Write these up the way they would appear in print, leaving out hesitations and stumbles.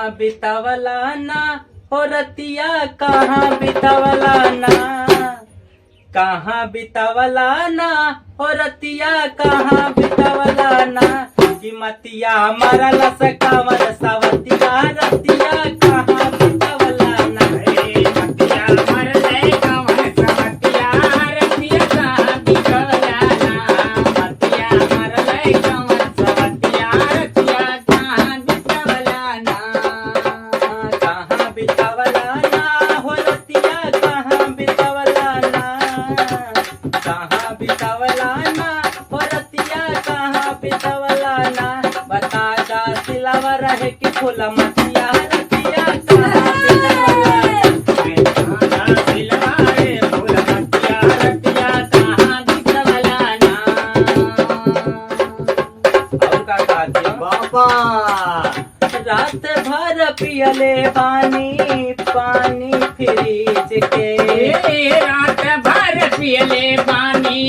कहाँ बितावला ना हो रतिया, कहाँ बितावला ना, कहाँ बितावला ना हो रतिया, कहाँ बितावला ना, कि मतिया मरल सकावर सवतिया रतिया, कहाँ बितावला ना, मतिया मरले कवन सवतिया रतिया कहाँ बितावला ना, मतिया मरले कवन सवतिया रतिया कहाँ बितावला ना, कहाँ बितावला ना हो रतिया, कहाँ बितावला ना, कहाँ बितावला ना हो रतिया, कहाँ बितावला ना, बता दा सिलावा रहे कि फूल मतिया रतिया, कहाँ बितावला ना, सिलवारे फूल मतिया रतिया कहाँ बितावला ना। और का कहती हो? बाबा रात भर पियले पानी पानी फ्रिज के, रात भर पियले पानी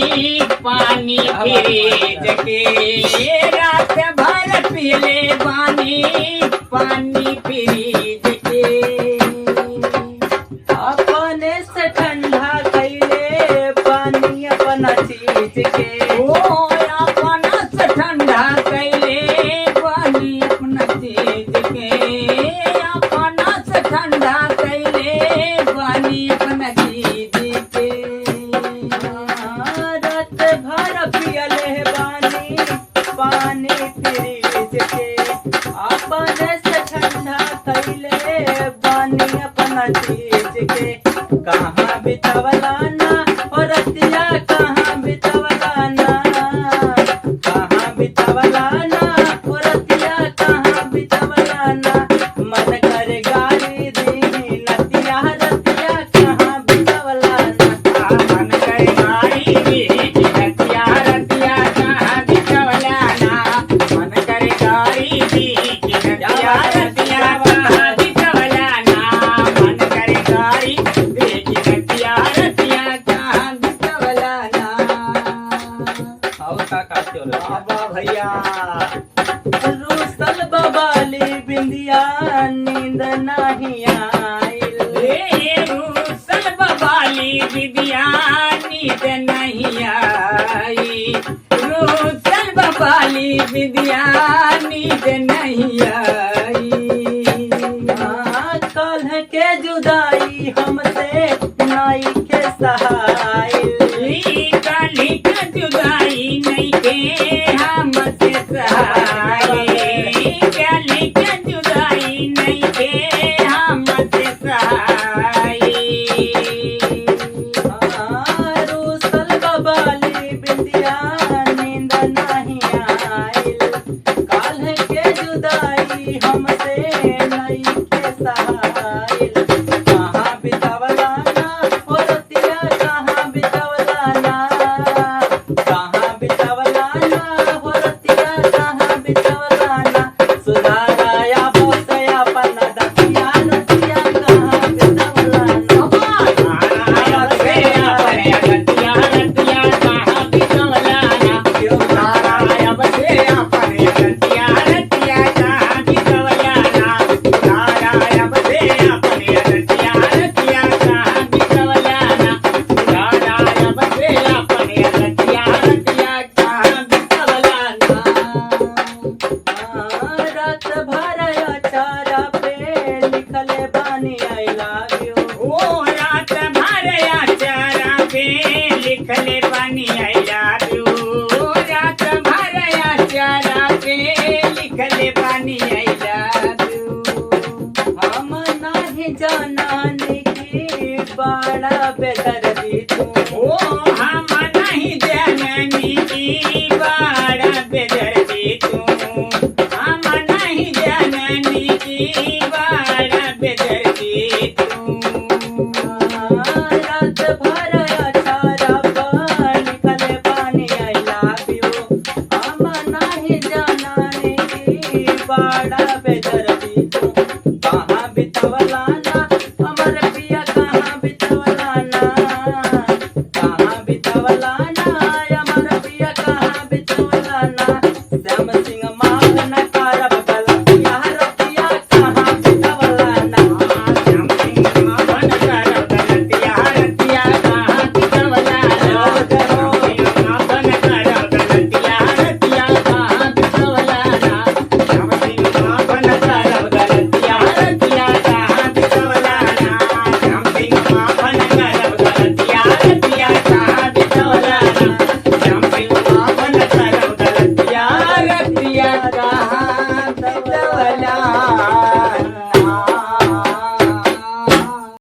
पानी फ्रिज के, रात भर पियले पानी पानी फ्रिज के, अपने से ठंडा कैले पानी अपना चीज के, ओ अपना से ठंडा कैले पानी अपना चीज के, अपना से ठंडा कैले पानी अपना चीज के। रात भर पियले पानी पानी फ्रिज के, अपने से ठंडा कैले पानी अपना चीज के, कहाँ बितावला ना और रतिया, कहाँ बितावला ना, कहाँ बितावला ना और रतिया, कहाँ बितावला ना, मन करे गाली दी नतिया रतिया, कहाँ बितावला ना, मन करे गाड़ी दी रतिया रतिया कहाँ बितावला ना, मन करे गाड़ी दी रतिया रतिया कहाँ बितावला ना, मन करे गाड़ी दी रतिया रतिया कहाँ बितावला ना। और का कहते हो रतिया? बाबा भैया रूसल बबाली बिंदिया नींद नहीं आइल, रूसल बबाली विद्या नींद नहीं आई, रूसल बबाली विद्या नींद नहीं आई। कल के जुदाई हमसे नाई के सहाइल, काली का जुदाई नहीं के हमसे सहाय, काली का जुदाई नहीं के हमसे सहाय। रूसल बबाली बिंदिया नींद नहीं आइल, कल के जुदाई हमसे नाई के सहाइल, कहाँ बितावला ना हो रतिया, कहाँ बितावला ना, कहाँ बितावला ना हो रतिया, कहाँ बितावला ना, सुधाराया बोसया पन्ना दतिया रतिया, कहाँ बितावला ना, रात भर अचारा पे लिखले बानी आई लव यू, लिखले पानी आई लव यू, रात भर चारा पे लिखले पानी आई लव यू। हम नहीं जानाने की बड़ा बेदर्दी तू, ओ हम नहीं जाननी की बड़ा बेदर्दी तू, हम नहीं जाननी की बड़ा बेदर्दी तू। रात भर अचारा पे लिखले बानी आई लव यू, हम नहीं जानाने की बड़ा बेदर्दी